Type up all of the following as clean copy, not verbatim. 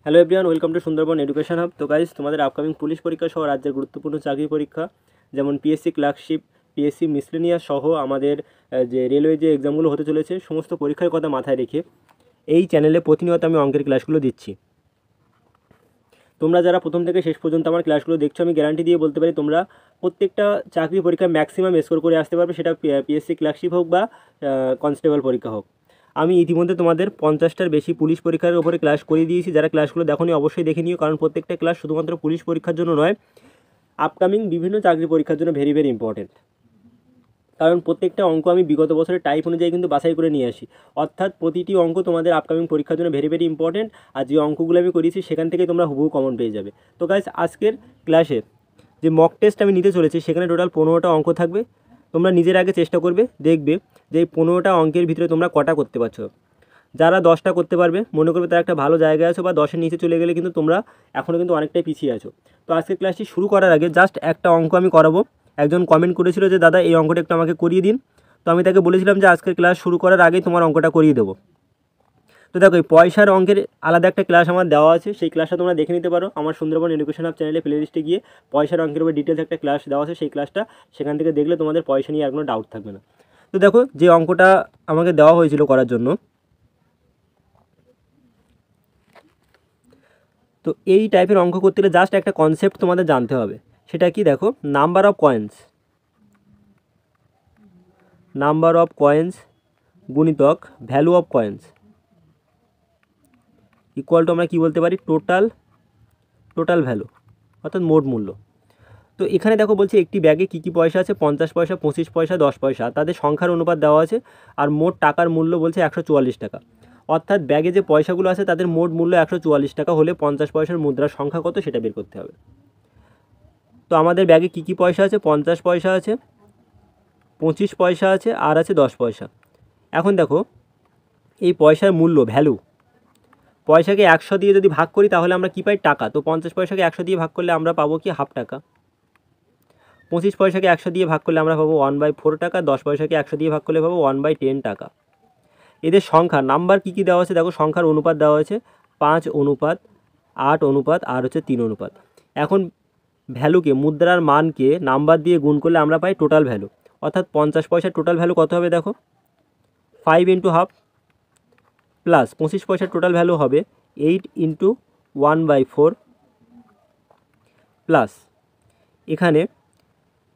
Hello everyone, welcome to Sundarban education hub. তো guys, তোমাদের upcoming police পরীক্ষা সহ রাজ্যের গুরুত্বপূর্ণ চাকরি পরীক্ষা যেমন পিএসসি ক্লার্কশিপ, পিএসসি মিসলেনিয়াস সহ আমাদের যে রেলওয়ে যে এক্সামগুলো হতে চলেছে সমস্ত পরীক্ষার কথা মাথায় রেখে এই চ্যানেলে প্রতিনিয়ত আমি অঙ্কের ক্লাসগুলো দিচ্ছি। তোমরা যারা প্রথম থেকে শেষ পর্যন্ত আমার ক্লাসগুলো দেখছো, আমি গ্যারান্টি দিয়ে বলতে পারি তোমরা প্রত্যেকটা চাকরি পরীক্ষায় ম্যাক্সিমাম স্কোর করে আসতে পারবে, সেটা পিএসসি ক্লার্কশিপ হোক বা কনস্টেবল পরীক্ষা হোক। আমি ইতিমধ্যে তোমাদের 50টার বেশি পুলিশ পরীক্ষার উপরে ক্লাস করিয়ে দিয়েছি। যারা ক্লাসগুলো দেখোনি অবশ্যই দেখে নিও, কারণ প্রত্যেকটা ক্লাস শুধুমাত্র পুলিশ পরীক্ষার জন্য নয়, আপকামিং বিভিন্ন চাকরি পরীক্ষার জন্য ভেরি ভেরি ইম্পর্টেন্ট। কারণ প্রত্যেকটা অঙ্ক আমি বিগত বছরের টাইপ অনুযায়ী কিন্তু বাছাই করে নিয়ে আসি, অর্থাৎ প্রতিটি অঙ্ক তোমাদের আপকামিং পরীক্ষার জন্য ভেরি ভেরি ইম্পর্টেন্ট। আর যে অঙ্কগুলো আমি করিয়েছি সেখান থেকে তোমরা হুবহু কমন পেয়ে যাবে। তো গাইস, আজকের ক্লাসে যে মক টেস্ট আমি নিতে চলেছি সেখানে টোটাল 15টা অঙ্ক থাকবে। তোমরা নিজের আগে চেষ্টা করবে, দেখবে যে এই 15টা অঙ্কের ভিতরে তোমরা কটা করতে পারছো। যারা 10টা করতে পারবে মনে করবে তারা একটা ভালো জায়গায় আছো, বা 10-এর নিচে চলে গেলে কিন্তু তোমরা এখনও কিন্তু অনেকটাই পিছিয়ে আছো। তো আজকের ক্লাসটি শুরু করার আগে জাস্ট একটা অঙ্ক আমি করাবো। একজন কমেন্ট করেছিল যে দাদা এই অঙ্কটা একটু আমাকে করিয়ে দিন। তো আমি তাকে বলেছিলাম যে আজকের ক্লাস শুরু করার আগেই তোমার অঙ্কটা করিয়ে দেবো। তো দেখো, এই পয়সার অঙ্কের আলাদা একটা ক্লাস আমার দেওয়া আছে, সেই ক্লাসটা তোমরা দেখে নিতে পারো আমার সুন্দরবন এডুকেশন হাব চ্যানেলে প্লে লিস্টে গিয়ে পয়সার অঙ্কের উপর ডিটেলস একটা ক্লাস দেওয়া আছে, সেই ক্লাসটা সেখান থেকে দেখলে তোমাদের পয়সা নিয়ে আর কোনো ডাউট থাকবে না। তো দেখো, যে অঙ্কটা আমাকে দেওয়া হয়েছিল করার জন্য, তো এই টাইপের অঙ্ক করতে গেলে জাস্ট একটা কনসেপ্ট তোমাদের জানতে হবে। সেটা কি, দেখো, নাম্বার অফ কয়েন্স গুণিতক value of coins equal to আমরা কী বলতে পারি, টোটাল ভ্যালু, অর্থাৎ মোট মূল্য। তো এখানে দেখো বলছে একটি ব্যাগে কী কী পয়সা আছে, 50 পয়সা, 25 পয়সা, 10 পয়সা, তাদের সংখ্যার অনুপাত দেওয়া আছে। আর মোট টাকার মূল্য বলছে 144 টাকা। অর্থাৎ ব্যাগে যে পয়সাগুলো আছে তাদের মোট মূল্য 144 টাকা হলে 50 পয়সার মুদ্রার সংখ্যা কত সেটা বের করতে হবে। তো আমাদের ব্যাগে কী কী পয়সা আছে, 50 পয়সা আছে, 25 পয়সা আছে, আর আছে 10 পয়সা। এখন দেখো, এই পয়সার মূল্য ভ্যালু, পয়সাকে 100 দিয়ে যদি ভাগ করি তাহলে আমরা কী পাই, টাকা। তো 50 পয়সাকে 100 দিয়ে ভাগ করলে আমরা পাবো কি, হাফ টাকা। 25 পয়সাকে 100 দিয়ে ভাগ করলে আমরা পাবো 1/4 টাকা। 10 পয়সাকে 100 দিয়ে ভাগ করলে পাবো 1/10 টাকা। এদের সংখ্যা নাম্বার কী কী দেওয়া আছে, দেখো সংখ্যার অনুপাত দেওয়া আছে 5 অনুপাত 8 অনুপাত আর হচ্ছে 3 অনুপাত। এখন ভ্যালুকে, মুদ্রার মানকে নাম্বার দিয়ে গুণ করলে আমরা পাই টোটাল ভ্যালু। অর্থাৎ 50 পয়সার টোটাল ভ্যালু কত হবে, দেখো 5 ইন্টু হাফ প্লাস 25 পয়সার টোটাল ভ্যালু হবে 8 ইন্টু 1/4 প্লাস এখানে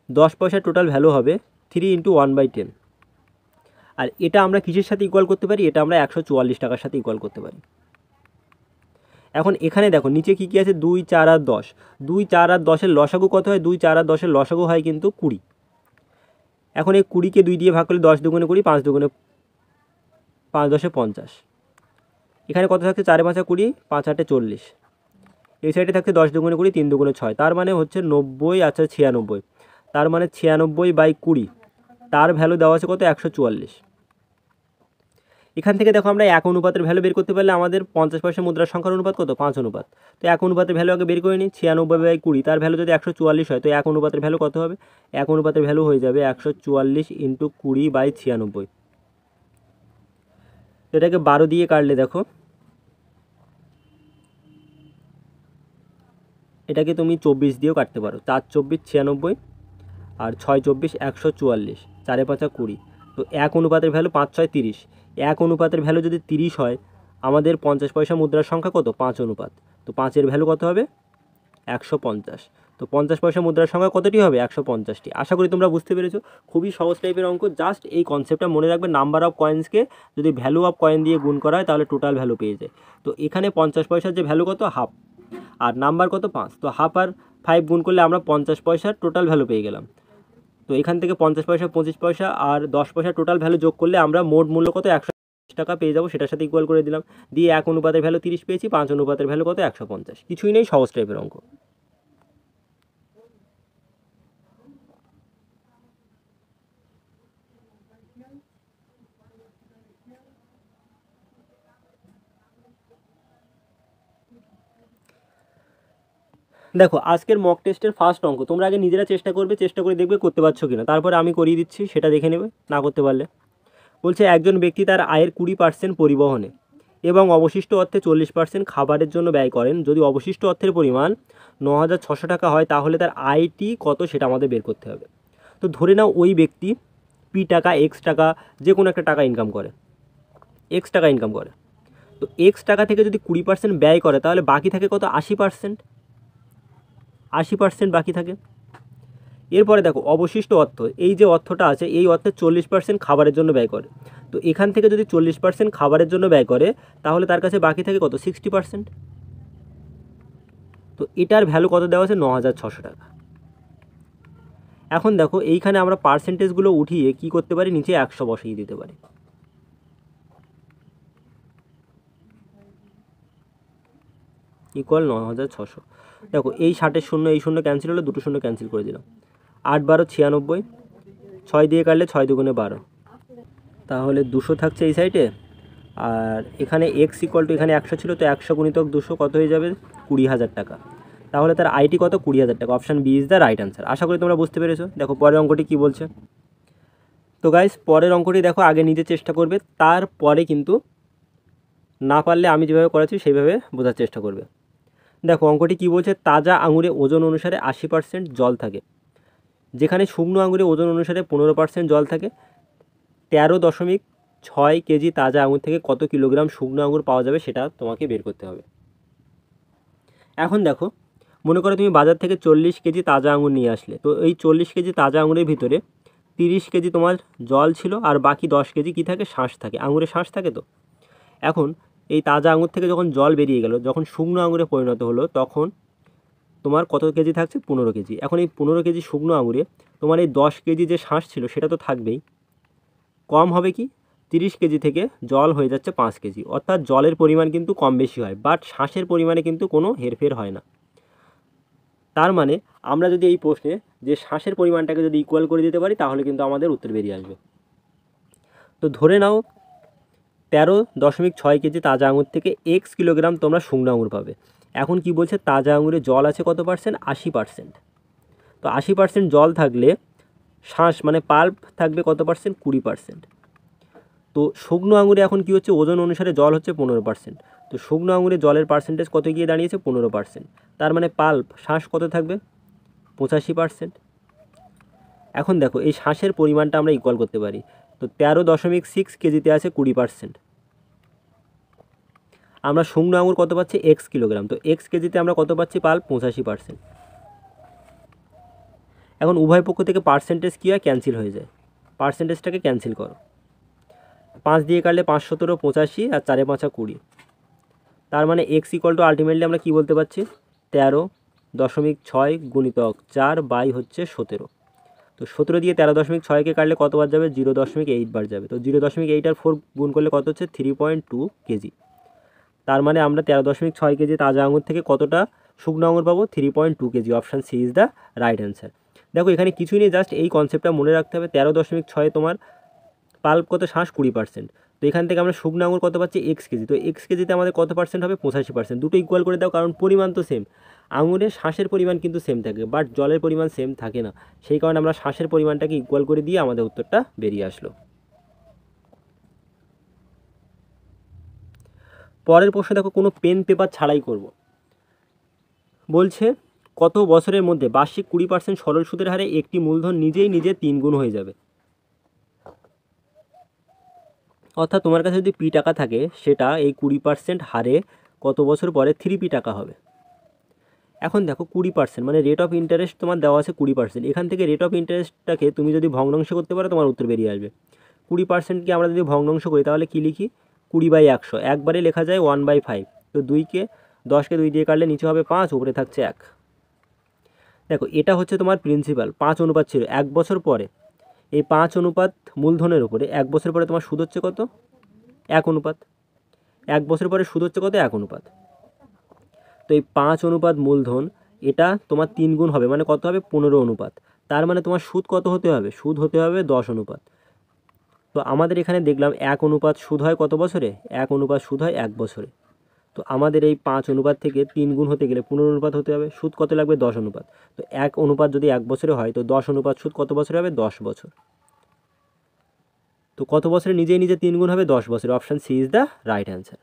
10 পয়সার টোটাল ভ্যালু হবে 3 ইন্টু 1/10। আর এটা আমরা কিসের সাথে ইকুয়াল করতে পারি, এটা আমরা 144 টাকার সাথে ইকুয়াল করতে পারি। এখন এখানে দেখো নিচে কী কী আছে, 2, 4 আর 10। 2, 4 আর 10-এর লসাগু কত হয়, 2, 4 আর 10-এর লসাগু হয় কিন্তু 20। এখন এই 20কে 2 দিয়ে ভাগ করলে 10 দুগুণে 20, 5 দুগুণে 5 10-এ 50। এখানে কত থাকছে, 4 5 20, 5 8 40। এই সাইডে থাকছে 10 দুগুণে 20, 3 দুগুণে 6, তার মানে হচ্ছে 90, আচ্ছা 96। তার মানে 96/20, তার ভ্যালু দেওয়া আছে কত, 144। এখান থেকে দেখো আমরা 1 অনুপাতের ভ্যালু বের করতে পারলে আমাদের 50 পয়সা মুদ্রার সংখ্যার অনুপাত কত, 5 অনুপাত। তো 1 অনুপাতের ভ্যালু আগে বের করে নিই, 96/20, তার ভ্যালু যদি 144 হয় তো 1 অনুপাতের ভ্যালু কত হবে, 1 অনুপাতের ভ্যালু হয়ে যাবে 144 ইন্টু 20/96। এটাকে 12 দিয়ে কাটলে দেখো, এটাকে তুমি 24 দিয়েও কাটতে পারো, 4 24 96 আর 6 24 144, 4 5 20। তো 1 অনুপাতের ভ্যালু 5 6 30। 1 অনুপাতের ভ্যালু যদি 30 হয়, আমাদের 50 পয়সা মুদ্রার সংখ্যা কত, 5 অনুপাত। তো 5-এর ভ্যালু কত হবে, 150। তো 50 পয়সা মুদ্রার সংখ্যা কতটি হবে, 150টি। আশা করি তোমরা বুঝতে পেরেছো, খুবই সহজ টাইপের অঙ্ক। জাস্ট এই কনসেপ্টটা মনে রাখবে, নাম্বার অফ কয়েন্সকে যদি ভ্যালু অফ কয়েন দিয়ে গুণ করা হয় তাহলে টোটাল ভ্যালু পেয়ে যায়। তো এখানে 50 পয়সার যে ভ্যালু কত, হাফ, আর নাম্বার কত, 5। তো হাফ আর 5 গুণ করলে আমরা 50 পয়সার টোটাল ভ্যালু পেয়ে গেলাম। তো এখান থেকে 50 পয়সা, 25 পয়সা আর 10 পয়সা টোটাল ভ্যালু যোগ করলে আমরা মোট মূল্য কত, 100 টাকা পেয়ে যাবো। সেটার সাথে ইকুয়াল করে দিলাম, দিয়ে 1 অনুপাতের ভ্যালু 30 পেয়েছি, 5 অনুপাতের ভ্যালু কত, 150। কিছুই নেই, সহজ টাইপের অঙ্ক। দেখো, আজকের মক টেস্টের ফার্স্ট অঙ্ক তোমরা আগে নিজেরা চেষ্টা করবে, চেষ্টা করে দেখবে করতে পারছো কিনা, তারপরে আমি করিয়ে দিচ্ছি, সেটা দেখে নেবে না করতে পারলে। বলছে একজন ব্যক্তি তার আয়ের 20% পরিবহনে এবং অবশিষ্ট অর্থে 40% খাবারের জন্য ব্যয় করেন, যদি অবশিষ্ট অর্থের পরিমাণ 9,600 টাকা হয় তাহলে তার আয়টি কত সেটা আমাদের বের করতে হবে। তো ধরে নাও ওই ব্যক্তি পি টাকা এক্স টাকা যে কোনো একটা টাকা ইনকাম করে, এক্স টাকা ইনকাম করে। তো এক্স টাকা থেকে যদি 20% ব্যয় করে তাহলে বাকি থাকে কত? 80%। 80% বাকি থাকে। এরপরে দেখো অবশিষ্ট অর্থ, এই যে অর্থটা আছে এই অর্থের 40% খাবারের জন্য ব্যয় করে। তো এখান থেকে যদি 40% খাবারের জন্য ব্যয় করে তাহলে তার কাছে বাকি থাকে কত? 60%। তো এটার ভ্যালু কত দেওয়া আছে? 9,600 টাকা। এখন দেখো এইখানে আমরা পার্সেন্টেজগুলো উঠিয়ে কি করতে পারি? নিচে 100 বসিয়ে দিতে পারি। ইকুয়াল 9,600। দেখো এই 60-এর শূন্য এই শূন্য ক্যান্সেল হলো, দুটো শূন্য ক্যান্সেল করে দিলাম। 8 12 96, 6 দিয়ে কাটলে 6 দুগুণে 12, তাহলে 200 থাকছে এই সাইডে। আর এখানে এক্স ইকুয়াল টু এখানে 100 ছিল, তো 100 গুণিতক 200 কত হয়ে যাবে? 20,000 টাকা। তাহলে তার আইটি কত? 20,000 টাকা। Option B is the right answer. আশা করি তোমরা বুঝতে পেরেছো। দেখো পরের অঙ্কটি কী বলছে। তো গাইস পরের অঙ্কটি দেখো, আগে নিজে চেষ্টা করবে, তারপরে কিন্তু না পারলে আমি যেভাবে করেছি সেইভাবে বোঝার চেষ্টা করবে। দেখো অঙ্কটি কী বলছে, তাজা আঙুরে ওজন অনুসারে 80% জল থাকে, যেখানে শুকনো আঙুরে ওজন অনুসারে 15% জল থাকে। 13.6 কেজি তাজা আঙুর থেকে কত কিলোগ্রাম শুকনো আঙুর পাওয়া যাবে সেটা তোমাকে বের করতে হবে। এখন দেখো মনে করো তুমি বাজার থেকে 40 কেজি তাজা আঙুর নিয়ে আসলে, তো এই 40 কেজি তাজা আঙুরের ভিতরে 30 কেজি তোমার জল ছিল আর বাকি 10 কেজি কী থাকে? শাঁস থাকে, আঙুরে শাঁস থাকে। তো এখন এই তাজা আঙুর থেকে যখন জল বেরিয়ে গেল, যখন শুকনো আঙুরে পরিণত হলো, তখন তোমার কত কেজি থাকছে? 15 কেজি। এখন এই 15 কেজি শুকনো আঙুরে তোমার এই 10 কেজি যে শাঁস ছিল সেটা তো থাকবেই, কম হবে কি? 30 কেজি থেকে জল হয়ে যাচ্ছে 5 কেজি, অর্থাৎ জলের পরিমাণ কিন্তু কম বেশি হয়, বাট শাঁসের পরিমাণে কিন্তু কোনো হেরফের হয় না। তার মানে আমরা যদি এই প্রশ্নে যে শাঁসের পরিমাণটাকে যদি ইকুয়াল করে দিতে পারি তাহলে কিন্তু আমাদের উত্তর বেরিয়ে আসবে। তো ধরে নাও 13.6 কেজি তাজা আঙুর থেকে এক্স কিলোগ্রাম তোমরা শুকনো আঙুর পাবে। এখন কি বলছে? তাজা আঙুরে জল আছে কত পার্সেন্ট? 80%। তো 80% জল থাকলে শাঁস মানে পাল্প থাকবে কত পার্সেন্ট? 20%। তো শুকনো আঙুরে এখন কি হচ্ছে? ওজন অনুসারে জল হচ্ছে 15%। তো শুকনো আঙুরে জলের পার্সেন্টেজ কত গিয়ে দাঁড়িয়েছে? 15%। তার মানে পাল্প শাঁস কত থাকবে? 85%। এখন দেখো এই শাঁসের পরিমাণটা আমরা ইকুয়াল করতে পারি। তো 13.6 কেজিতে আছে 20%। আমরা শুকনো আঙুর কত পাচ্ছি? X kilogram. তো এক্স কেজিতে আমরা কত পাচ্ছি? পাল্প 85%। এখন উভয় পক্ষ থেকে পার্সেন্টেজ কী হয়? ক্যান্সেল হয়ে যায়। পার্সেন্টেজটাকে ক্যান্সেল করো। 5 দিয়ে কাটলে 5 17 85 আর 4 5 20। তার মানে এক্স ইকুয়াল টু আলটিমেটলি আমরা কী বলতে পারছি? 13.6 গুণিতক 4 বাই হচ্ছে 17। তো 17 দিয়ে 13.6কে কাটলে কত বার যাবে? 0.8 বার যাবে। তো 0.8 আর 4 গুণ করলে কত হচ্ছে? 3.2 কেজি। তার মানে আমরা 13.6 কেজি তাজা আঙুর থেকে কতটা শুকনো আঙুর পাবো? 3.2 KG. Option C is the right answer. দেখো এখানে কিছুই নেই, জাস্ট এই কনসেপ্টটা মনে রাখতে হবে। 13.6 তোমার পাল্প কত? শাঁস 20%। তো এখান থেকে আমরা শুকনো আঙুর কত পাচ্ছি? X KG. তো এক্স কেজিতে আমাদের কত পার্সেন্ট হবে? 85%। দুটো ইকুয়াল করে দাও, কারণ পরিমাণ তো সেম। আঙুরের শাঁসের পরিমাণ কিন্তু সেম থাকে, বাট জলের পরিমাণ সেম থাকে না, সেই কারণে আমরা শাঁসের পরিমাণটাকে ইকুয়াল করে দিয়ে আমাদের উত্তরটা বেরিয়ে আসলো। পরের প্রশ্ন দেখো, কোনো পেন পেপার ছাড়াই করব। বলছে কত বছরের মধ্যে বার্ষিক 20% সরল সুদের হারে একটি মূলধন নিজেই নিজে 3 গুণ হয়ে যাবে। অর্থাৎ তোমার কাছে যদি পি টাকা থাকে সেটা এই 20% হারে কত বছর পরে 3p টাকা হবে। এখন দেখো 20% মানে রেট অফ ইন্টারেস্ট তোমার দেওয়া আছে 20%। এখান থেকে রেট অফ ইন্টারেস্টটাকে তুমি যদি ভগ্নাংশ করতে পারো তোমার উত্তর বেরিয়ে আসবে। 20%কে আমরা যদি ভগ্নাংশ করি তাহলে কী লিখি? 20/100। একবারে লেখা যায় 1/5। তো 10কে 2 দিয়ে কাটলে নিচে হবে 5, উপরে থাকছে 1। দেখো এটা হচ্ছে তোমার প্রিন্সিপাল 5 অনুপাত ছিল। 1 বছর পরে এই 5 অনুপাত মূলধনের উপরে 1 বছর পরে তোমার সুদ হচ্ছে কত? 1 অনুপাত। 1 বছর পরে সুদ হচ্ছে কত? 1 অনুপাত। তো এই 5 অনুপাত মূলধন এটা তোমার 3 গুণ হবে, মানে কত হবে? 15 অনুপাত। তার মানে তোমার সুদ কত হতে হবে? সুদ হতে হবে 10 অনুপাত। তো আমাদের এখানে দেখলাম 1 অনুপাত সুদ হয় কত বছরে? 1 অনুপাত সুদ হয় 1 বছরে। তো আমাদের এই 5 অনুপাত থেকে 3 গুণ হতে গেলে 15 অনুপাত হতে হবে। সুদ কত লাগবে? 10 অনুপাত। তো 1 অনুপাত যদি 1 বছরে হয় তো 10 অনুপাত সুদ কত বছরে হবে? 10 বছর। তো কত বছরে নিজেই নিজে 3 গুণ হবে? 10 বছরে। Option C is the right answer.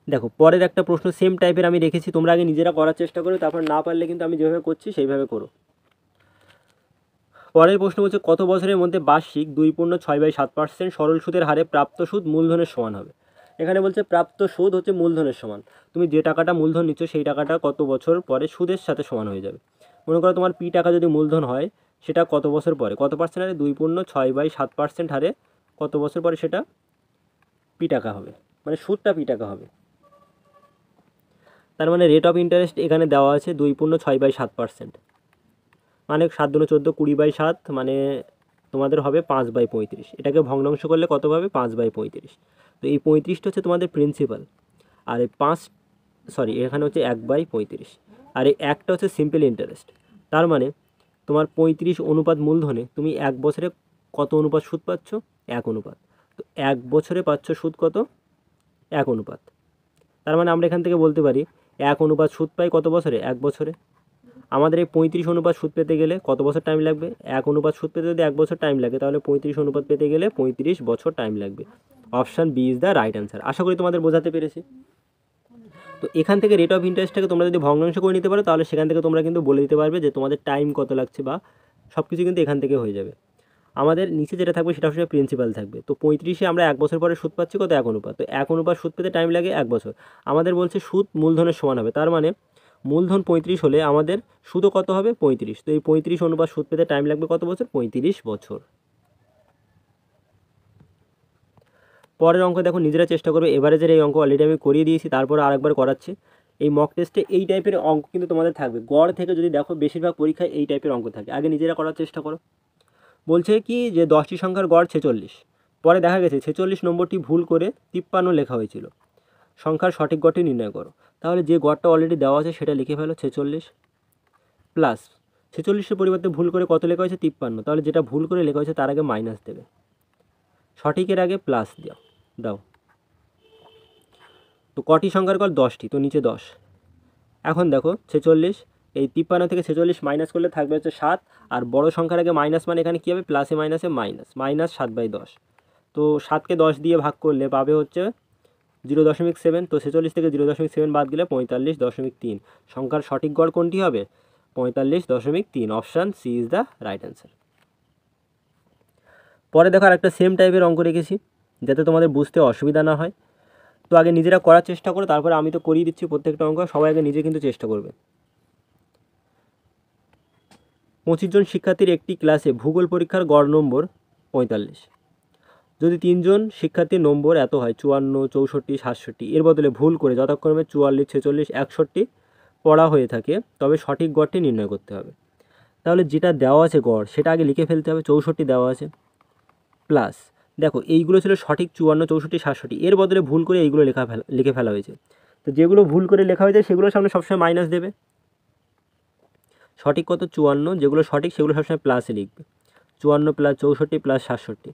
দেখো পরের একটা প্রশ্ন সেম টাইপের আমি রেখেছি, তোমরা আগে নিজেরা করার চেষ্টা করো, তারপর না পারলে কিন্তু আমি যেভাবে করছি সেইভাবে করো। পরের প্রশ্ন বলছে কত বছরের মধ্যে বার্ষিক 2.6/7% সরল সুদের হারে প্রাপ্ত সুদ মূলধনের সমান হবে। এখানে বলছে প্রাপ্ত সুদ হচ্ছে মূলধনের সমান, তুমি যে টাকাটা মূলধন নিচ্ছ সেই টাকাটা কত বছর পরে সুদের সাথে সমান হয়ে যাবে। মনে করো তোমার পি টাকা যদি মূলধন হয়, সেটা কত বছর পরে কত পার্সেন্ট হারে 2.6/7% হারে কত বছর পরে সেটা পি টাকা হবে, মানে সুদটা পি টাকা হবে। তার মানে রেট অফ ইন্টারেস্ট এখানে দেওয়া আছে 2.6/7%, মানে 7 × 14 20/7, মানে তোমাদের হবে 5/35। এটাকে ভগ্নাংশ করলে কত পাবে 5/35। তো এই 35টা হচ্ছে তোমাদের প্রিন্সিপাল, আর এই এখানে হচ্ছে 1/35, আর এই একটা হচ্ছে সিম্পল ইন্টারেস্ট। তার মানে তোমার 35 অনুপাত মূলধনে তুমি 1 বছরে কত অনুপাত সুদ পাচ্ছ, 1 অনুপাত। তো 1 বছরে পাচ্ছ সুদ কত, 1 অনুপাত। তার মানে আমরা এখান থেকে বলতে পারি 1 অনুপাত সুদ পাই কত বছরে, 1 বছরে। আমাদের এই 35 অনুপাত সুদ পেতে গেলে কত বছর টাইম লাগবে, 1 অনুপাত সুদ পেতে যদি 1 বছর টাইম লাগে, তাহলে 35 অনুপাত পেতে গেলে 35 বছর টাইম লাগবে। Option B is the right answer. আশা করি তোমাদের বোঝাতে পেরেছি। তো এখান থেকে রেট অফ ইন্টারেস্টটাকে তোমরা যদি ভগ্নাংশ করে নিতে পারো, তাহলে সেখান থেকে তোমরা কিন্তু বলে দিতে পারবে যে তোমাদের টাইম কত লাগছে, বা সব কিছু কিন্তু এখান থেকে হয়ে যাবে। আমাদের নিচে যেটা থাকবে সেটা হচ্ছে প্রিন্সিপাল থাকবে। তো 35-এ আমরা 1 বছর পরে সুদ পাচ্ছি কত, 1 অনুপাত। তো 1 অনুপাত সুদ পেতে টাইম লাগে 1 বছর। আমাদের বলছে সুদ মূলধনের সমান হবে, তার মানে মূলধন 35 হলে আমাদের সুদও কত হবে 35। তো এই 35 অনুপাত সুদ পেতে টাইম লাগবে কত বছর, 35 বছর। পরের অঙ্ক দেখো, নিজেরা চেষ্টা করবে। এভারেজের এই অঙ্ক অলরেডি আমি করিয়ে দিয়েছি, তারপর আরেকবার করাচ্ছি। এই মক টেস্টে এই টাইপের অঙ্ক কিন্তু তোমাদের থাকবে। গড় থেকে যদি দেখো বেশিরভাগ পরীক্ষায় এই টাইপের অঙ্ক থাকে। আগে নিজেরা করার চেষ্টা করো। বলছে কি যে 10টি সংখ্যার গড় 46, পরে দেখা গেছে 46 নম্বরটি ভুল করে 53 লেখা হয়েছিল, সংখ্যার সঠিক গড়টি নির্ণয় করো। তাহলে যে গড়টা অলরেডি দেওয়া আছে সেটা লিখে ফেলো 46, প্লাস 46-এর পরিবর্তে ভুল করে কত লেখা হয়েছে 53, তাহলে যেটা ভুল করে লেখা হয়েছে তার আগে মাইনাস দেবে, সঠিকের আগে প্লাস দাও। তো কটি সংখ্যার গড় 10টি, তো নিচে 10। এখন দেখো 46, এই 53 থেকে 46 মাইনাস করলে থাকবে হচ্ছে 7, আর বড় সংখ্যার আগে মাইনাস, মানে এখানে কী হবে প্লাসে মাইনাসে মাইনাস, -7/10। তো 7কে 10 দিয়ে ভাগ করলে পাবে হচ্ছে 0.7। তো 46 থেকে 0.7 বাদ গেলে 45.3। সংখ্যার সঠিক গড় কোনটি হবে, 45.3। Option C is the right answer. পরে দেখো আরেকটা সেম টাইপের অঙ্ক রেখেছি, যাতে তোমাদের বুঝতে অসুবিধা না হয়। তো আগে নিজেরা করার চেষ্টা করো, তারপরে আমি তো করিয়ে দিচ্ছি প্রত্যেকটা অঙ্ক, সবাই আগে নিজে কিন্তু চেষ্টা করবে। 25 জন শিক্ষার্থীর একটি ক্লাসে ভূগোল পরীক্ষার গড় নম্বর 45। যদি 3 জন শিক্ষার্থীর নম্বর এত হয় 54, 64, 67, এর বদলে ভুল করে যথাক্রমে 44, 46, 61 পড়া হয়ে থাকে, তবে সঠিক গড়টি নির্ণয় করতে হবে। তাহলে যেটা দেওয়া আছে গড় সেটা আগে লিখে ফেলতে হবে, 64 দেওয়া আছে, প্লাস দেখো এইগুলো ছিল সঠিক 54, 64, 67, এর বদলে ভুল করে এইগুলো লিখে ফেলা হয়েছে। তো যেগুলো ভুল করে লেখা হয়েছে সেগুলোর সামনে সবসময় মাইনাস দেবে। সঠিক কত 54, যেগুলো সঠিক সেগুলো সবসময় প্লাসে লিখবে, 54 প্লাস 64 প্লাস 67।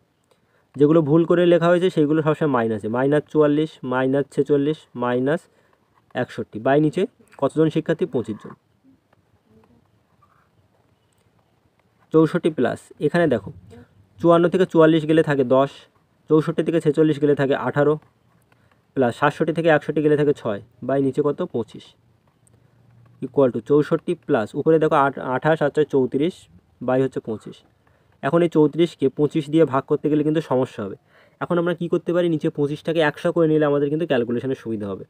যেগুলো ভুল করে লেখা হয়েছে সেগুলো সবসময় মাইনাসে, -44, -46, -61। বাই নিচে কতজন শিক্ষার্থী, 25 জন। 64 প্লাস, এখানে দেখো 54 থেকে 44 গেলে থাকে 10, 64 থেকে 46 গেলে থাকে 18, প্লাস 67 থেকে 61 গেলে থাকে 6, বাই নিচে কত 25, ইকুয়াল টু 64 প্লাস উপরে দেখো 28 আর 34, বাই হচ্ছে 25। এখন এই 34কে 25 দিয়ে ভাগ করতে গেলে কিন্তু সমস্যা হবে। এখন আমরা কি করতে পারি, নিচে 25টাকে 100 করে নিলে আমাদের কিন্তু ক্যালকুলেশনের সুবিধা হবে।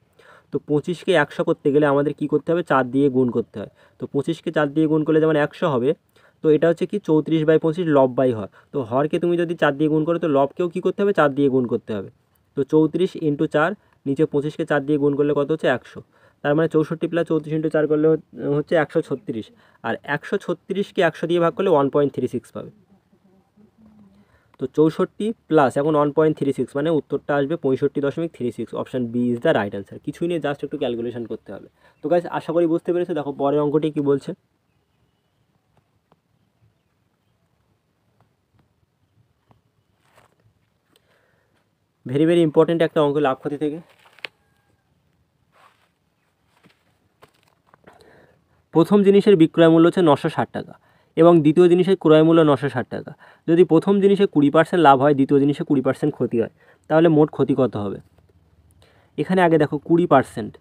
তো 25কে 100 করতে গেলে আমাদের কি করতে হবে, 4 দিয়ে গুণ করতে হয়। তো 25কে 4 দিয়ে গুণ করলে যেমন 100 হবে, তো এটা হচ্ছে কি 34/25 লব বাই হর। তো হরকে তুমি যদি 4 দিয়ে গুণ করো, তো লবকেও কী করতে হবে, 4 দিয়ে গুণ করতে হবে। তো 34 × 4, নিচে 25কে 4 দিয়ে গুণ করলে কত হচ্ছে 100। তার মানে 64 প্লাস 34 × 4 করলে হচ্ছে 136, আর 136কে 100 দিয়ে ভাগ করলে 1.36 পাবে। তো 64 প্লাস এখন 1.36, মানে উত্তরটা আসবে 65.36। Option B is the right answer. কিছুই নিয়ে জাস্ট একটু ক্যালকুলেশন করতে হবে। তো গাইস আশা করি বুঝতে পেরেছো। দেখো পরের অঙ্কটি কি বলছে, ভেরি ভেরি ইম্পর্টেন্ট একটা অঙ্ক লাভ ক্ষতি থেকে। প্রথম জিনিসের বিক্রয় মূল্য হচ্ছে 960 টাকা এবং দ্বিতীয় জিনিসের ক্রয় মূল্য 960 টাকা। যদি প্রথম জিনিসে 20% লাভ হয়, দ্বিতীয় জিনিসে 20% ক্ষতি হয়, তাহলে মোট ক্ষতি কত হবে। এখানে আগে দেখো 20%,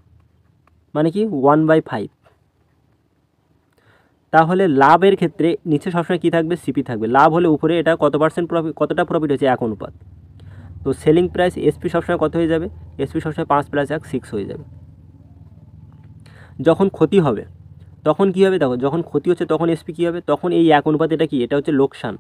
মানে কি 1/5। তাহলে লাভের ক্ষেত্রে নিচে সবসময় কী থাকবে, সিপি থাকবে। লাভ হলে উপরে এটা কত পার্সেন্ট প্রফিট, কতটা প্রফিট হয়েছে 1 অনুপাত। তো সেলিং প্রাইস এসপি সবসময় কত হয়ে যাবে, এসপি সবসময় 5 + 1 6 হয়ে যাবে। যখন ক্ষতি হবে তখন কী হবে, দেখো যখন ক্ষতি হচ্ছে তখন এসপি কী হবে, তখন এই 1 অনুপাত এটা কি, এটা হচ্ছে লোকসান।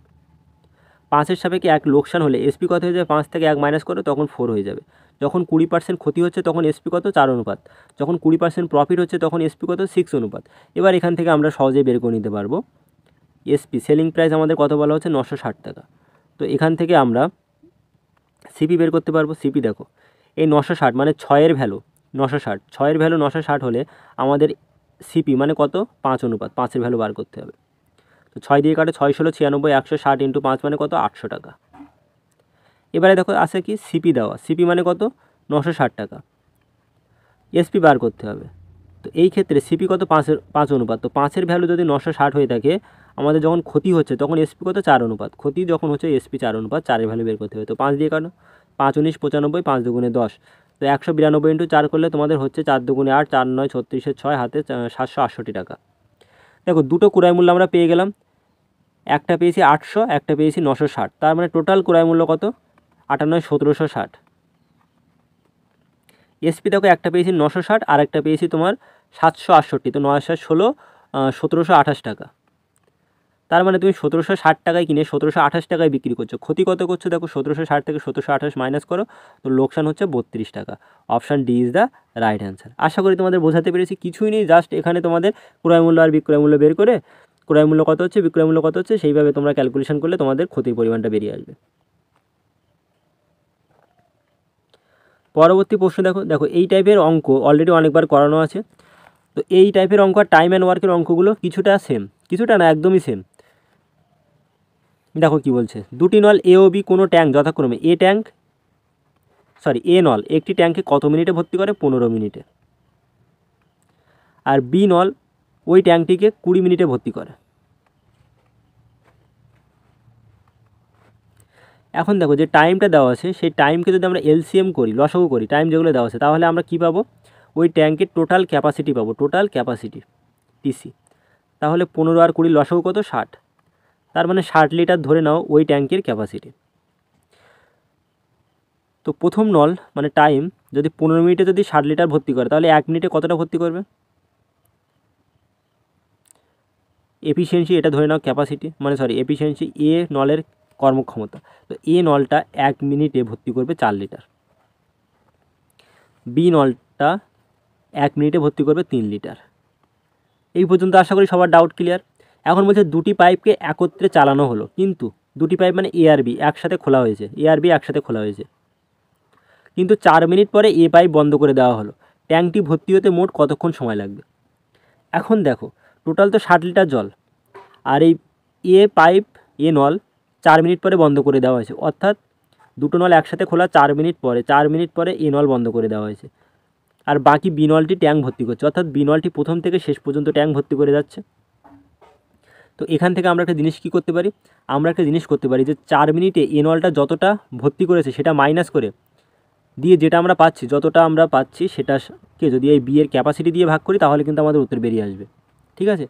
5-এর সাপেক্ষে 1 লোকসান হলে এসপি কত হয়ে যাবে, 5 থেকে 1 মাইনাস করো তখন 4 হয়ে যাবে। যখন 20% ক্ষতি হচ্ছে তখন এসপি কত, 4 অনুপাত। যখন 20% প্রফিট হচ্ছে তখন এসপি কত, 6 অনুপাত। এবার এখান থেকে আমরা সহজেই বের করে নিতে পারবো এসপি সেলিং প্রাইস আমাদের কত বলা হচ্ছে, 960 টাকা। তো এখান থেকে আমরা সিপি বের করতে পারবো। সিপি দেখো এই 960 মানে 6-এর ভ্যালু 960, 6-এর ভ্যালু 960 হলে আমাদের সিপি মানে কত, 5 অনুপাত, 5-এর ভ্যালু বার করতে হবে। তো 6 দিয়ে কাটে 6 ষোলো 96, 160 × 5 মানে কত, 800 টাকা। এবারে দেখো আছে কি, সিপি দেওয়া, সিপি মানে কত, 960 টাকা। এসপি বার করতে হবে। তো এই ক্ষেত্রে সিপি কত, 5 অনুপাত। তো 5-এর ভ্যালু যদি 960 হয়ে থাকে, আমাদের যখন ক্ষতি হচ্ছে তখন এসপি কত, 4 অনুপাত। ক্ষতি যখন হচ্ছে এসপি 4 অনুপাত, 4-এর ভ্যালু বের করতে হবে। তো 5 দিয়ে কাটো, 5 19 95, 5 দুগুণে 10। তো 192 × 4 করলে তোমাদের হচ্ছে 4 দুগুণে 8, 4 9 36, 6 হাতে 768 টাকা। দেখো দুটো ক্রয় মূল্য আমরা পেয়ে গেলাম, একটা পেয়েছি 800, একটা পেয়েছি 960। তার মানে টোটাল ক্রয় মূল্য কত, 58 1760। এসপি দেখো একটা পেয়েছি 960 আর একটা পেয়েছি তোমার 768। তো 9 7 16 1728 টাকা। তার মানে তুমি 1760 টাকায় কিনে 1728 টাকায় বিক্রি করছো। ক্ষতি কত করছো দেখো, 1760 থেকে 1728 মাইনাস করো, তো লোকসান হচ্ছে 32 টাকা। Option D is the right answer. আশা করি তোমাদের বোঝাতে পেরেছি। কিছুই নেই, জাস্ট এখানে তোমাদের ক্রয় মূল্য আর বিক্রয় মূল্য বের করে ক্রয় মূল্য কত হচ্ছে, বিক্রয় মূল্য কত হচ্ছে, সেইভাবে তোমরা ক্যালকুলেশন করলে তোমাদের ক্ষতির পরিমাণটা বেরিয়ে আসবে। পরবর্তী প্রশ্ন দেখো, দেখো এই টাইপের অঙ্ক অলরেডি অনেকবার করানো আছে। তো এই টাইপের অঙ্ক আর টাইম অ্যান্ড ওয়ার্কের অঙ্কগুলো কিছুটা সেম, কিছুটা না একদমই সেম। দেখো কি বলছে, দুটি নল এ ও বি কোনো ট্যাঙ্ক যথাক্রমে এ নল একটি ট্যাঙ্কে কত মিনিটে ভর্তি করে, 15 মিনিটে। আর বি নল ওই ট্যাঙ্কটিকে 20 মিনিটে ভর্তি করে। এখন দেখো যে টাইমটা দেওয়া আছে, সেই টাইমকে যদি আমরা এলসিএম করি, লসাগু করি, টাইম যেগুলো দেওয়া আছে, তাহলে আমরা কী পাবো, ওই ট্যাঙ্কের টোটাল ক্যাপাসিটি পাবো, টোটাল ক্যাপাসিটি টিসি। তাহলে 15 আর 20 লসাগু কত, 60। তার মানে 60 লিটার ধরে নাও ওই ট্যাঙ্কের ক্যাপাসিটি। তো প্রথম নল মানে টাইম যদি 15 মিনিটে যদি 60 লিটার ভর্তি করে, তাহলে 1 মিনিটে কতটা ভর্তি করবে। এফিসিয়েন্সি এটা ধরে নাও ক্যাপাসিটি, মানে এফিসিয়েন্সি এ নলের কর্মক্ষমতা। তো এ নলটা 1 মিনিটে ভর্তি করবে 4 লিটার। বি নলটা 1 মিনিটে ভর্তি করবে 3 লিটার। এই পর্যন্ত আশা করি সবার ডাউট ক্লিয়ার। এখন বলছে দুটি পাইপকে একত্রে চালানো হলো, কিন্তু দুটি পাইপ মানে এ আর বি একসাথে খোলা হয়েছে, এ আর বি একসাথে খোলা হয়েছে, কিন্তু 4 মিনিট পরে এ পাইপ বন্ধ করে দেওয়া হলো। ট্যাঙ্কটি ভর্তি হতে মোট কতক্ষণ সময় লাগবে। এখন দেখো টোটাল তো 60 লিটার জল, আর এই এ নল 4 মিনিট পরে বন্ধ করে দেওয়া হয়েছে, অর্থাৎ দুটো নল একসাথে খোলা 4 মিনিট পরে এ নল বন্ধ করে দেওয়া হয়েছে। আর বাকি বি নলটি ট্যাঙ্ক ভর্তি করছে, অর্থাৎ বি নলটি প্রথম থেকে শেষ পর্যন্ত ট্যাঙ্ক ভর্তি করে যাচ্ছে। তো এখান থেকে আমরা একটা জিনিস করতে পারি, যে 4 মিনিটে এ নলটা যতটা ভর্তি করেছে সেটা মাইনাস করে দিয়ে যেটা আমরা পাচ্ছি, যতটা আমরা পাচ্ছি সেটাকে যদি এই বি এর ক্যাপাসিটি দিয়ে ভাগ করি, তাহলে কিন্তু আমাদের উত্তর বেরিয়ে আসবে। ঠিক আছে,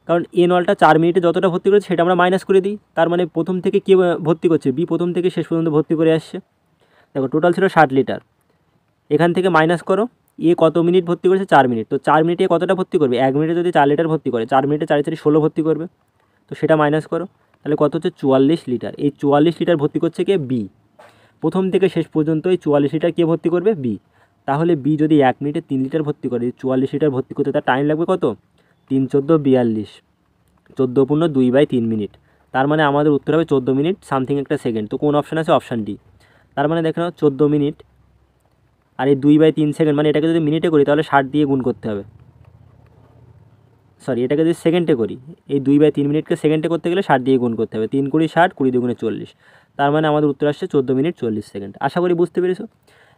কারণ এ নলটা 4 মিনিটে যতটা ভর্তি করেছে সেটা আমরা মাইনাস করে দিই। তার মানে প্রথম থেকে কে ভর্তি করছে, বি প্রথম থেকে শেষ পর্যন্ত ভর্তি করে আসছে। দেখো টোটাল ছিল 60 লিটার, এখান থেকে মাইনাস করো এ কত মিনিট ভর্তি করেছে, 4 মিনিট। তো 4 মিনিটে কতটা ভর্তি করবে, 1 মিনিটে যদি 4 লিটার ভর্তি করে, 4 মিনিটে 4 4 16 ভর্তি করবে। তো সেটা মাইনাস করো, তাহলে কত হচ্ছে 44 লিটার। এই 44 লিটার ভর্তি করছে কে, বি। প্রথম থেকে শেষ পর্যন্ত এই 44 লিটার কে ভর্তি করবে, বি। তাহলে বি যদি 1 মিনিটে 3 লিটার ভর্তি করে, 44 লিটার ভর্তি করতে তার টাইম লাগবে কত, 3 14 42, 14 পূর্ণ 2/3 মিনিট। তার মানে আমাদের উত্তর হবে 14 মিনিট সামথিং একটা সেকেন্ড। তো কোন অপশান আছে, অপশান ডি। তার মানে দেখে নাও 14 মিনিট আর এই 2/3 সেকেন্ড, মানে এটাকে যদি মিনিটে করি তাহলে 60 দিয়ে গুণ করতে হবে, এটাকে যদি সেকেন্ডে করি, এই 2/3 মিনিটকে সেকেন্ডে করতে গেলে 60 দিয়ে গুণ করতে হবে, 3 × 60, 20 × 40। তার মানে আমাদের উত্তর আসছে 14 মিনিট 40 সেকেন্ড। আশা করি বুঝতে পেরেছো।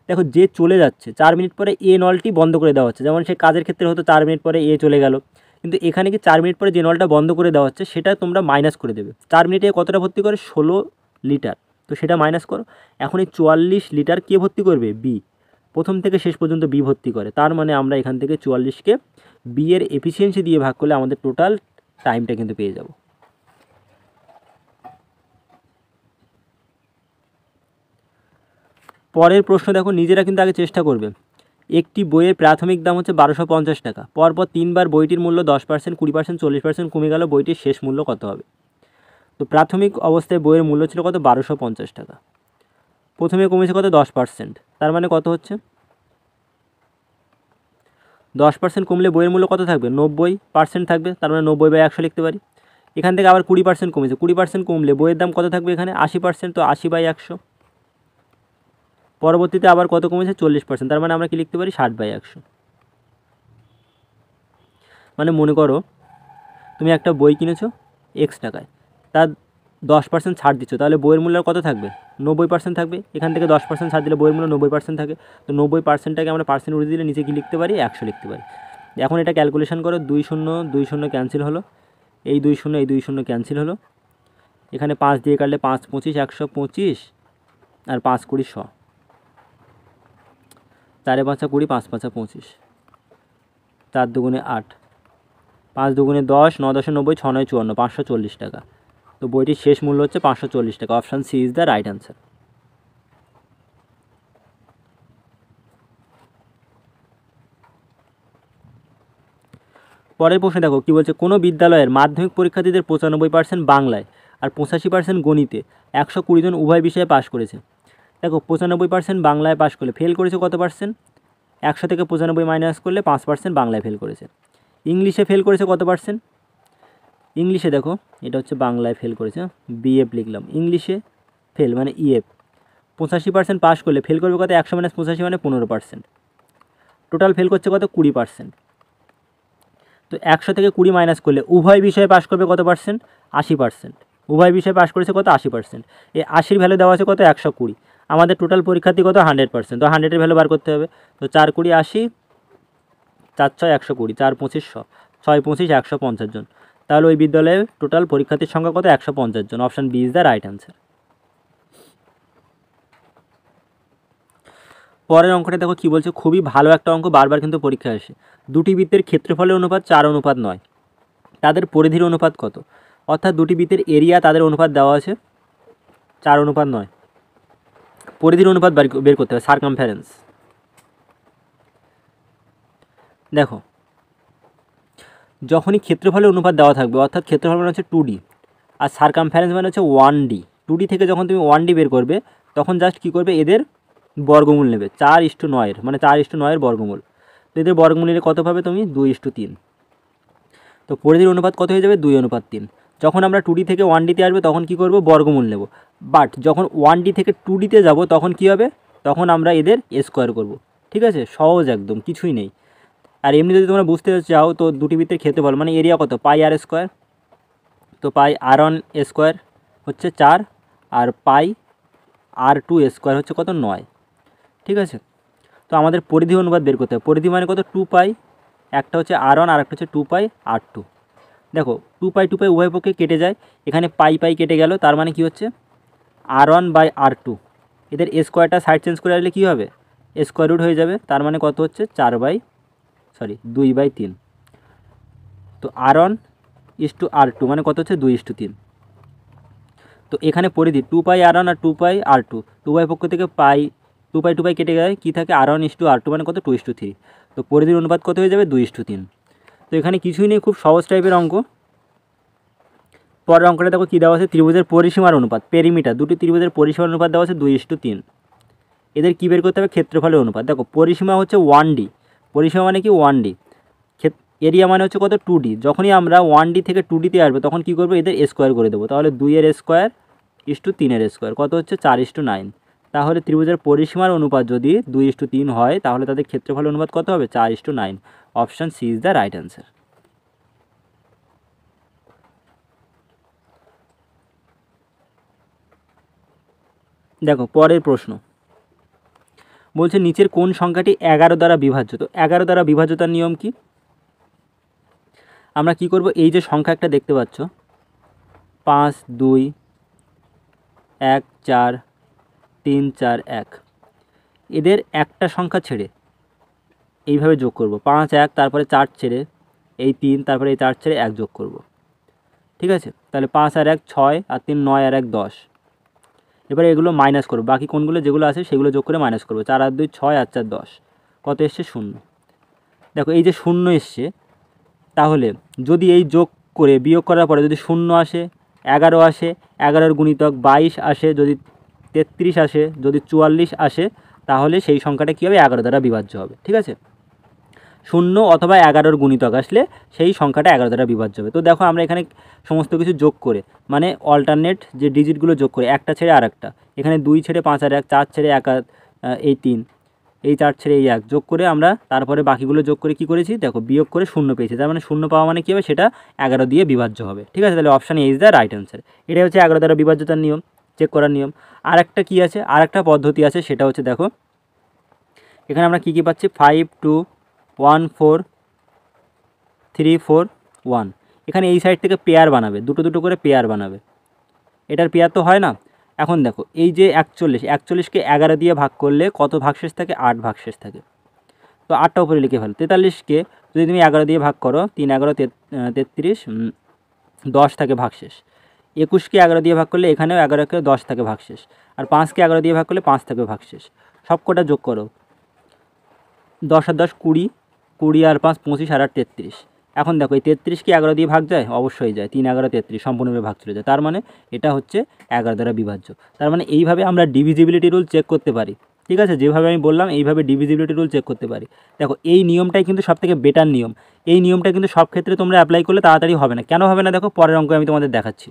দেখো যে চলে যাচ্ছে 4 মিনিট পরে এ নলটি বন্ধ করে দেওয়া হচ্ছে, যেমন সে কাজের ক্ষেত্রে হতো 4 মিনিট পরে এ চলে গেল, কিন্তু এখানে কি 4 মিনিট পরে যে নলটা বন্ধ করে দেওয়া হচ্ছে সেটা তোমরা মাইনাস করে দেবে। 4 মিনিটে কতটা ভর্তি করে, 16 লিটার। তো সেটা মাইনাস করো। এখন এই 44 লিটার কে ভর্তি করবে, বি। প্রথম থেকে শেষ পর্যন্ত বি ভর্তি করে, তার মানে আমরা এখান থেকে 44কে বি এর এফিসিয়েন্সি দিয়ে ভাগ করলে আমাদের টোটাল টাইমটা কিন্তু পেয়ে যাব। পরের প্রশ্ন দেখো, নিজেরা কিন্তু আগে চেষ্টা করবে। একটি বইয়ের প্রাথমিক দাম হচ্ছে 1250 টাকা, পরপর 3বার বইটির মূল্য 10%, 20%, 40% কমে গেল, বইটির শেষ মূল্য কত হবে? তো প্রাথমিক অবস্থায় বইয়ের মূল্য ছিল কত? 1250 টাকা। প্রথমে কমেছে কত? 10%, তার মানে কত হচ্ছে? 10% কমলে বইয়ের মূল্য কত থাকবে? 90% থাকবে, তার মানে 90/100 লিখতে পারি। এখান থেকে আবার 20% কমেছে, 20% কমলে বইয়ের দাম কত থাকবে? এখানে 80%, তো 80/100। পরবর্তীতে আবার কত কমেছে? 40%, তার মানে আমরা কি লিখতে পারি? 60/100। মানে মনে করো তুমি একটা বই কিনেছো এক্স টাকায়, তার 10% ছাড় দিচ্ছ, তাহলে বইয়ের মূল্য কত থাকবে? 90% থাকবে। এখান থেকে 10% ছাড় দিলে বইয়ের মূল্য 90% থাকে, তো 90%টাকে আমরা পার্সেন্ট উঠে দিলে নিচে কি লিখতে পারি? 100 লিখতে পারি। এখন এটা ক্যালকুলেশন করো, 2 শূন্য 2 শূন্য ক্যান্সেল হলো, এই 2 শূন্য এই 2 শূন্য ক্যান্সেল হলো, এখানে 5 দিয়ে কাটলে 5 25 125, আর 5 20 100, 4 5 20, 5 5 25, 4 দুগুণে 8, 5 দুগুণে 10, 9 10 90, 6 9 54, 540 টাকা। তো বইটির শেষ মূল্য হচ্ছে 540 টাকা। Option C is the right answer. পরের প্রশ্নে দেখো কী বলছে, কোনো বিদ্যালয়ের মাধ্যমিক পরীক্ষার্থীদের 95% বাংলায় আর 85% গণিতে 120 জন উভয় বিষয়ে পাশ করেছে। দেখো 95% বাংলায় পাশ করলে ফেল করেছে কত পার্সেন্ট? 100 থেকে 95 মাইনাস করলে 5% বাংলায় ফেল করেছে। ইংলিশে ফেল করেছে কত পার্সেন্ট? ইংলিশে দেখো এটা হচ্ছে বাংলায় ফেল করেছে, বিএফ লিখলাম, ইংলিশে ফেল মানে ইএফ। 85% পাস করলে ফেল করবে কত? 100 মাইনাস 85 মানে 15%। টোটাল ফেল করছে কত? 20%। তো 100 থেকে 20 মাইনাস করলে উভয় বিষয়ে পাস করবে কত পার্সেন্ট? 80%। উভয় বিষয়ে পাস করেছে কত? 80%। এই 80-র ভ্যালু দেওয়া আছে কত? 120। আমাদের টোটাল পরীক্ষার্থী কত? 100%। তো 100-এর ভ্যালু বার করতে হবে। তো 4 20 80, 4 6 120, 4 25 100, 6 25 150 জন। তাহলে ওই বিদ্যালয়ে টোটাল পরীক্ষার্থীর সংখ্যা কত? 150 জন। Option B is the right answer. পরের অঙ্কটা দেখো কী বলছে, খুবই ভালো একটা অঙ্ক, বারবার কিন্তু পরীক্ষায় আসে। দুটি বৃত্তের ক্ষেত্রফলের অনুপাত 4:9, তাদের পরিধির অনুপাত কত? অর্থাৎ দুটি বৃত্তের এরিয়া তাদের অনুপাত দেওয়া আছে 4:9, পরিধির অনুপাত বের করতে হবে, সার্কামফারেন্স। দেখো যখনই ক্ষেত্রফলের অনুপাত দেওয়া থাকবে, অর্থাৎ ক্ষেত্রফল মানে হচ্ছে 2D আর সার্কামফারেন্স মানে হচ্ছে 1D। 2D থেকে যখন তুমি 1D বের করবে তখন জাস্ট কী করবে? এদের বর্গমূল নেবে, 4:9 মানে 4:9 বর্গমূল। তো এদের বর্গমূল নিলে কত পাবে তুমি? 2:3। তো পরিধির অনুপাত কত হয়ে যাবে? 2:3। যখন আমরা 2D থেকে 1Dতে আসবে তখন কি করব? বর্গমূল নেব। বাট যখন 1D থেকে 2Dতে যাব তখন কি হবে? তখন আমরা এদের স্কোয়ার করব। ঠিক আছে, সহজ একদম, কিছুই নেই। আর এমনি যদি তোমরা বুঝতে চাও তো দুটি বৃত্তের ক্ষেত্রফল মানে এরিয়া কত? পাই আর স্কোয়ার। তো পাই r1 স্কোয়ার হচ্ছে 4, আর পাই r2 স্কোয়ার হচ্ছে কত? 9। ঠিক আছে, তো আমাদের পরিধি অনুপাত বের করতে হবে। পরিধি মানে কত? 2 পাই, একটা হচ্ছে r1 আর একটা হচ্ছে 2 পাই r2। দেখো 2 পাই উভয় পক্ষে কেটে যায়, এখানে পাই পাই কেটে গেল, তার মানে কি হচ্ছে? r1/r2। এদের স্কোয়ারটা সাইড চেঞ্জ করে আসলে কী হবে? স্কোয়ার রুট হয়ে যাবে, তার মানে কত হচ্ছে? 2/3। তো r1:r2 মানে কত হচ্ছে? 2:3। তো এখানে পরিধি 2 পাই r1 আর 2 পাই r2, উভয় পক্ষ থেকে পাই 2 পাই কেটে গেলে কী থাকে? r1:r2 মানে কত? 2:3। তো পরিধির অনুপাত কত হয়ে যাবে? 2:3। তো এখানে কিছুই নেই, খুব সহজ টাইপের অঙ্ক। পরের অঙ্কটা দেখো কী দেওয়া আছে, ত্রিভুজের পরিসীমার অনুপাত, পেরিমিটার, দুটি ত্রিভুজের পরিসীমার অনুপাত দেওয়া আছে 2:3। এদের কী বের করতে হবে? ক্ষেত্রফলের অনুপাত। দেখো পরিসীমা হচ্ছে 1D, পরিসীমা মানে কি? 1D। এরিয়া মানে হচ্ছে কত? 2D। যখনই আমরা 1D থেকে 2Dতে আসবে তখন কী করবো? এদের স্কোয়ার করে দেবো। তাহলে 2-এর স্কোয়ার ইস্টু 3-এর স্কোয়ার কত হচ্ছে? 4:9। তাহলে ত্রিভুজের পরিসীমার অনুপাত যদি 2:3 হয় তাহলে তাদের ক্ষেত্রফলের অনুপাত কত হবে? 4:9। Option C is the right answer. দেখো পরের প্রশ্ন বলছে, নিচের কোন সংখ্যাটি 11 দ্বারা বিভাজ্য? তো 11 দ্বারা বিভাজ্যতার নিয়ম কি? আমরা কি করব? এই যে সংখ্যা একটা দেখতে পাচ্ছ 5 2 1 4 3 4 1, এদের একটা সংখ্যা ছেড়ে এইভাবে যোগ করব। 5 1 তারপরে 4 ছেড়ে এই 3 তারপরে এই 4 ছেড়ে 1 যোগ করব। ঠিক আছে, তাহলে 5 আর 1 6 আর 3 9 আর 1 10। এবারে এগুলো মাইনাস করব, বাকি কোনগুলো যেগুলো আছে সেগুলো যোগ করে মাইনাস করব। 4 আর 2 6 আর 4 10, কত এসছে 0। দেখো এই যে 0 এসছে, তাহলে যদি এই যোগ করে বিয়োগ করার পরে যদি 0 আসে, 11 আসে, 11-এর গুণিতক 22 আসে, যদি 33 আসে, যদি 44 আসে, তাহলে সেই সংখ্যাটা কী হবে, 11 দ্বারা বিভাজ্য হবে। ঠিক আছে, 0 অথবা 11-এর গুণিতক আসলে সেই সংখ্যাটা 11 দ্বারা বিভাজ্য হবে। তো দেখো আমরা এখানে সমস্ত কিছু যোগ করে, মানে অল্টারনেট যে ডিজিটগুলো যোগ করে, একটা ছেড়ে আর একটা, এখানে 2 ছেড়ে 5 আর 1, 4 ছেড়ে 1 আর এই 3, এই 4 ছেড়ে এই 1 যোগ করে আমরা তারপরে বাকিগুলো যোগ করে কি করেছি, দেখো বিয়োগ করে 0 পেয়েছি। তার মানে 0 পাওয়া মানে কী হবে, সেটা 11 দিয়ে বিভাজ্য হবে। ঠিক আছে, তাহলে option A is the right answer. এটাই হচ্ছে 11 দ্বারা বিভাজ্যতার নিয়ম, চেক করার নিয়ম। আর একটা কী আছে, আর একটা পদ্ধতি আছে, সেটা হচ্ছে দেখো এখানে আমরা কী কী পাচ্ছি, 5 2 1 4 3 4 1। এখানে এই সাইড থেকে পেয়ার বানাবে, দুটো দুটো করে পেয়ার বানাবে। এটার পেয়ার তো হয় না। এখন দেখো এই যে 41কে 11 দিয়ে ভাগ করলে কত ভাগশেষ থাকে, 8 ভাগশেষ থাকে। তো 8টা উপরে লিখে ফেলো। 43কে যদি তুমি 11 দিয়ে ভাগ করো, 3 11 33, 10 থাকে ভাগশেষ। 21কে 11 দিয়ে ভাগ করলে এখানেও 11কে 10 থাকে ভাগশেষ। আর 5কে 11 দিয়ে ভাগ করলে 5 থাকে ভাগশেষ। সব কটা যোগ করো, 10 আর 10 20, 20 আর 5 25 আর 8 33। এখন দেখো এই 33কে 11 দিয়ে ভাগ যায়, অবশ্যই যায়। 3 11 33 সম্পূর্ণভাবে ভাগ চলে যায়। তার মানে এটা হচ্ছে 11 দ্বারা বিভাজ্য। তার মানে এইভাবে আমরা ডিভিজিবিলিটি রুল চেক করতে পারি। ঠিক আছে, যেভাবে আমি বললাম এইভাবে ডিভিজিবিলিটি রুল চেক করতে পারি। দেখো এই নিয়মটাই কিন্তু সবথেকে বেটার নিয়ম। এই নিয়মটা কিন্তু সব ক্ষেত্রে তোমরা অ্যাপ্লাই করলে তাড়াতাড়ি হবে না। কেন হবে না, দেখো পরের অঙ্কে আমি তোমাদের দেখাচ্ছি।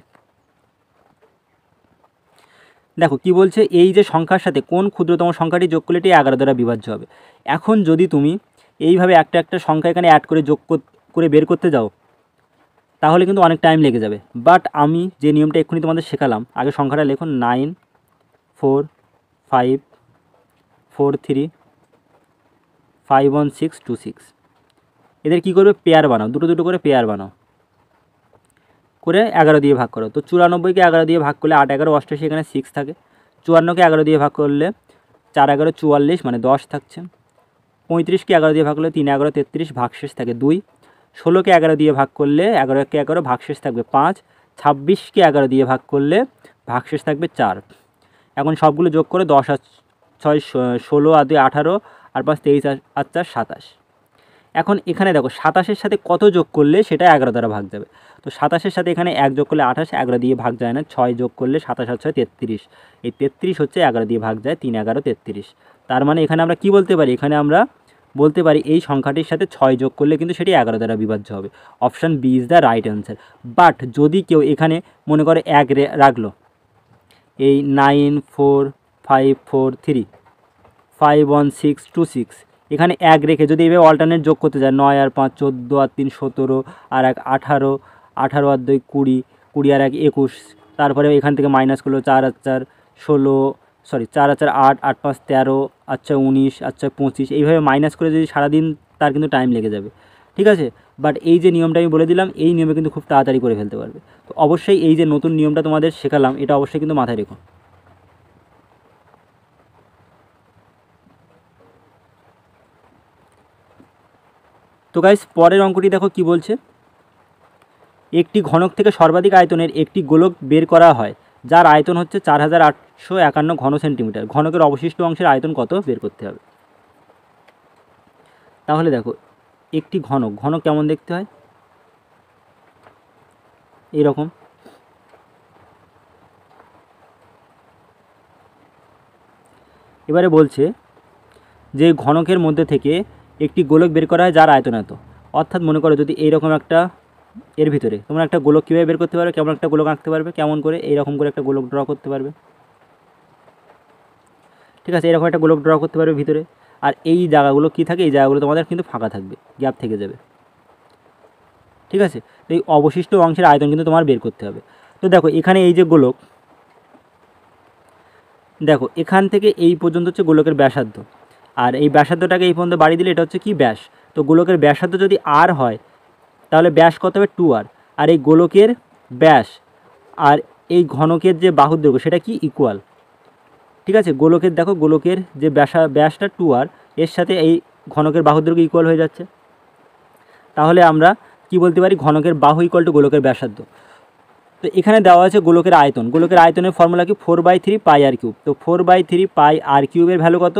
দেখো কি বলছে, এই যে সংখ্যার সাথে কোন ক্ষুদ্রতম সংখ্যাটি যোগ করলে এটি 11 দ্বারা বিভাজ্য হবে। এখন যদি তুমি এইভাবে একটা একটা সংখ্যা এখানে অ্যাড করে যোগ করে বের করতে যাও, তাহলে কিন্তু অনেক টাইম লেগে যাবে। বাট আমি যে নিয়মটা এক্ষুনি তোমাদের শেখালাম, আগে সংখ্যাটা লেখো 9 4 5 4 3 5 1 6 2 6। এদের কী করবে, পেয়ার বানাও, দুটো দুটো করে পেয়ার বানাও, করে 11 দিয়ে ভাগ করো। তো 94কে 11 দিয়ে ভাগ করলে 8 11 88, এখানে 6 থাকে। 54কে 11 দিয়ে ভাগ করলে 4 11 44, মানে 10 থাকছে। 35কে 11 দিয়ে ভাগ করলে 3 11 33, ভাগশেষ থাকে 2। 16কে 11 দিয়ে ভাগ করলে 11কে 11, ভাগশেষ থাকবে 5। 26কে 11 দিয়ে ভাগ করলে ভাগশেষ থাকবে 4। এখন সবগুলো যোগ করে 10 আর 6 16, আর 2 18, আর 5 23, আর 4 27। এখন এখানে দেখো 27-এর সাথে কত যোগ করলে সেটা 11 দ্বারা ভাগ যাবে। তো 27-এর সাথে এখানে 1 যোগ করলে 28, 11 দিয়ে ভাগ যায় না। 6 যোগ করলে 27 আর 6 33, এই 33 হচ্ছে 11 দিয়ে ভাগ যায়, 3 11 33। তার মানে এখানে আমরা কি বলতে পারি, এখানে আমরা বলতে পারি এই সংখ্যাটির সাথে 6 যোগ করলে কিন্তু সেটি 11 দ্বারা বিভাজ্য হবে। Option B is the right answer. But যদি কেউ এখানে মনে করে 1 রাখলো, এই 9 4 5 4 3 5 1 6 2 6, এখানে 1 রেখে যদি এইভাবে অল্টারনেট যোগ করতে যায়, 9 আর 5 14, আর 3 17, আর 1 18, 18 আর 2 20, 20 আর 1 21, তারপরে এখান থেকে মাইনাস করলো 4 আর 4 16, 4 আর 4 8, 8 5 13, আচ্ছা 19, আচ্ছা 25, এইভাবে মাইনাস করে যদি সারাদিন, তার কিন্তু টাইম লেগে যাবে। ঠিক আছে, বাট এই যে নিয়মটা আমি বলে দিলাম, এই নিয়মে কিন্তু খুব তাড়াতাড়ি করে ফেলতে পারবে। তো অবশ্যই এই যে নতুন নিয়মটা তোমাদের শেখালাম, এটা অবশ্যই কিন্তু মাথায় রেখো। তো গাইস পরের অঙ্কটি দেখো কি বলছে, একটি ঘনক থেকে সর্বাধিক আয়তনের একটি গোলক বের করা হয়, যার আয়তন হচ্ছে 4851 ঘন সেন্টিমিটার। ঘনকের অবশিষ্ট অংশের আয়তন কত বের করতে হবে। তাহলে দেখো একটি ঘনক কেমন দেখতে হয়, এইরকম। এবারে বলছে যে ঘনকের মধ্যে থেকে একটি গোলক বের করা হয় যার আয়তন এত। অর্থাৎ মনে করো যদি এইরকম একটা, এর ভিতরে তোমরা একটা গোলক কীভাবে বের করতে পারবে, কেমন একটা গোলক আঁকতে পারবে, কেমন করে এইরকম করে একটা গোলক ড্র করতে পারবে। ঠিক আছে, এরকম একটা গোলক ড্র করতে পারবে ভিতরে। আর এই জায়গাগুলো কী থাকে, এই জায়গাগুলো তোমাদের কিন্তু ফাঁকা থাকবে, গ্যাপ থেকে যাবে। ঠিক আছে, তো এই অবশিষ্ট অংশের আয়তন কিন্তু তোমার বের করতে হবে। তো দেখো এখানে এই যে গোলক, দেখো এখান থেকে এই পর্যন্ত হচ্ছে গোলকের ব্যাসার্ধ, আর এই ব্যাসার্ধটাকে এই পর্যন্ত বাড়িয়ে দিলে এটা হচ্ছে কি ব্যাস। তো গোলকের ব্যাসার্ধ যদি আর হয়, তাহলে ব্যাস কত হবে 2r। আর এই গোলকের ব্যাস আর এই ঘনকের যে বাহুর দৈর্ঘ্য সেটা কি ইকুয়াল। ঠিক আছে, গোলকের দেখো গোলকের যে ব্যাসটা 2r, এর সাথে এই ঘনকের বাহুর দৈর্ঘ্য ইকুয়াল হয়ে যাচ্ছে। তাহলে আমরা কি বলতে পারি, ঘনকের বাহু ইকুয়াল টু গোলকের ব্যাসার্ধ। তো এখানে দেওয়া আছে গোলকের আয়তন। গোলকের আয়তনের ফর্মুলা কি, 4/3 পাই আর কিউব। তো 4/3 পাই আর কিউবের ভ্যালু কত,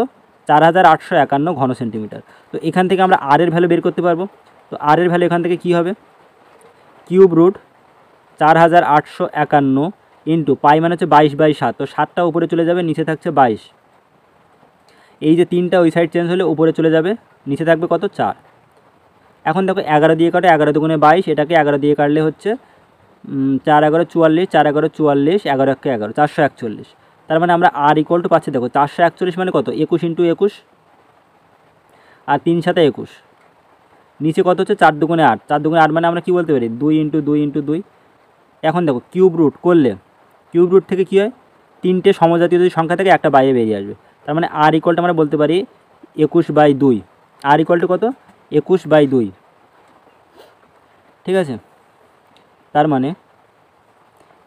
4851 ঘন সেন্টিমিটার। তো এখান থেকে আমরা আর এর ভ্যালু বের করতে পারবো। তো আর এর ভ্যালু এখান থেকে কি হবে, কিউব রুট 4851 ইন্টু পাই মানে হচ্ছে 22/7। তো 7টা উপরে চলে যাবে, নিচে থাকছে 22। এই যে 3টা ওই সাইড চেঞ্জ হলে উপরে চলে যাবে, নিচে থাকবে কত, 4। এখন দেখো 11 দিয়ে কাটো, 11 দুগুণে 22, এটাকে 11 দিয়ে কাটলে হচ্ছে 4 11 44, 4 11 44, 11 1 11, 441। তার মানে আমরা আর ইকুয়াল টু পাচ্ছি, দেখো 441 মানে কত, 21 ইন্টু 21 আর 3 7 21, নিচে কত হচ্ছে 4 দুগুণে 8, 4 দুগুণে 8 মানে আমরা কী বলতে পারি, 2 ইন্টু 2 ইন্টু 2। এখন দেখো কিউব রুট করলে, কিউব রুট থেকে কী হয়, 3টে সমজাতীয় যদি সংখ্যা থাকে একটা বাইরে বেরিয়ে আসবে। তার মানে আর ইকুয়াল টু আমরা বলতে পারি 21/2। আর ইকুয়াল টু কত, 21/2। ঠিক আছে, তার মানে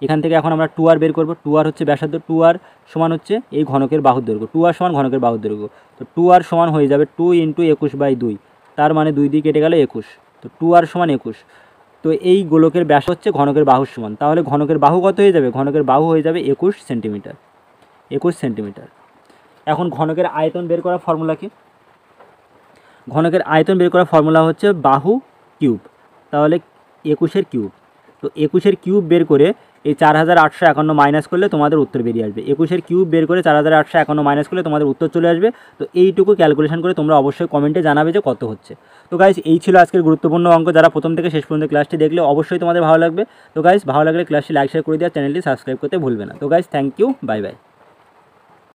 এখান থেকে এখন আমরা 2r বের করব। 2r হচ্ছে ব্যাসার্ধ, 2r সমান হচ্ছে এই ঘনকের বাহুর দৈর্ঘ্য, 2r সমান ঘনকের বাহুর দৈর্ঘ্য। তো 2r সমান হয়ে যাবে 2 ইন্টু 21/2, তার মানে 2 দিয়ে কেটে গেল 21। তো 2r সমান 21। তো এই গোলকের ব্যাস হচ্ছে ঘনকের বাহুর সমান, তাহলে ঘনকের বাহু কত হয়ে যাবে, ঘনকের বাহু হয়ে যাবে 21 সেন্টিমিটার। 21 সেন্টিমিটার। এখন ঘনকের আয়তন বের করার ফর্মুলা কি, ঘনকের আয়তন বের করার ফর্মুলা হচ্ছে বাহু কিউব, তাহলে 21-এর কিউব। তো 21-এর কিউব বের করে এই 4851 মাইনাস করলে তোমাদের উত্তর বেরিয়ে আসবে। 21-এর কিউব বের করে 4851 মাইনাস করলে তোমাদের উত্তর চলে আসবে। তো এইটুকু ক্যালকুলেশন করে তোমরা অবশ্যই কমেন্টে জানাবে যে কত হচ্ছে। তো গাইস, এই ছিল আজকের গুরুত্বপূর্ণ অঙ্ক। যারা প্রথম থেকে শেষ পর্যন্ত ক্লাসটি দেখলে অবশ্যই তোমাদের ভালো লাগবে। তো গাইস, ভালো লাগলে ক্লাসটি লাইক শেয়ার করে দেওয়া, চ্যানেলটি সাবস্ক্রাইব করতে ভুলবে না। তো guys, thank you, bye by.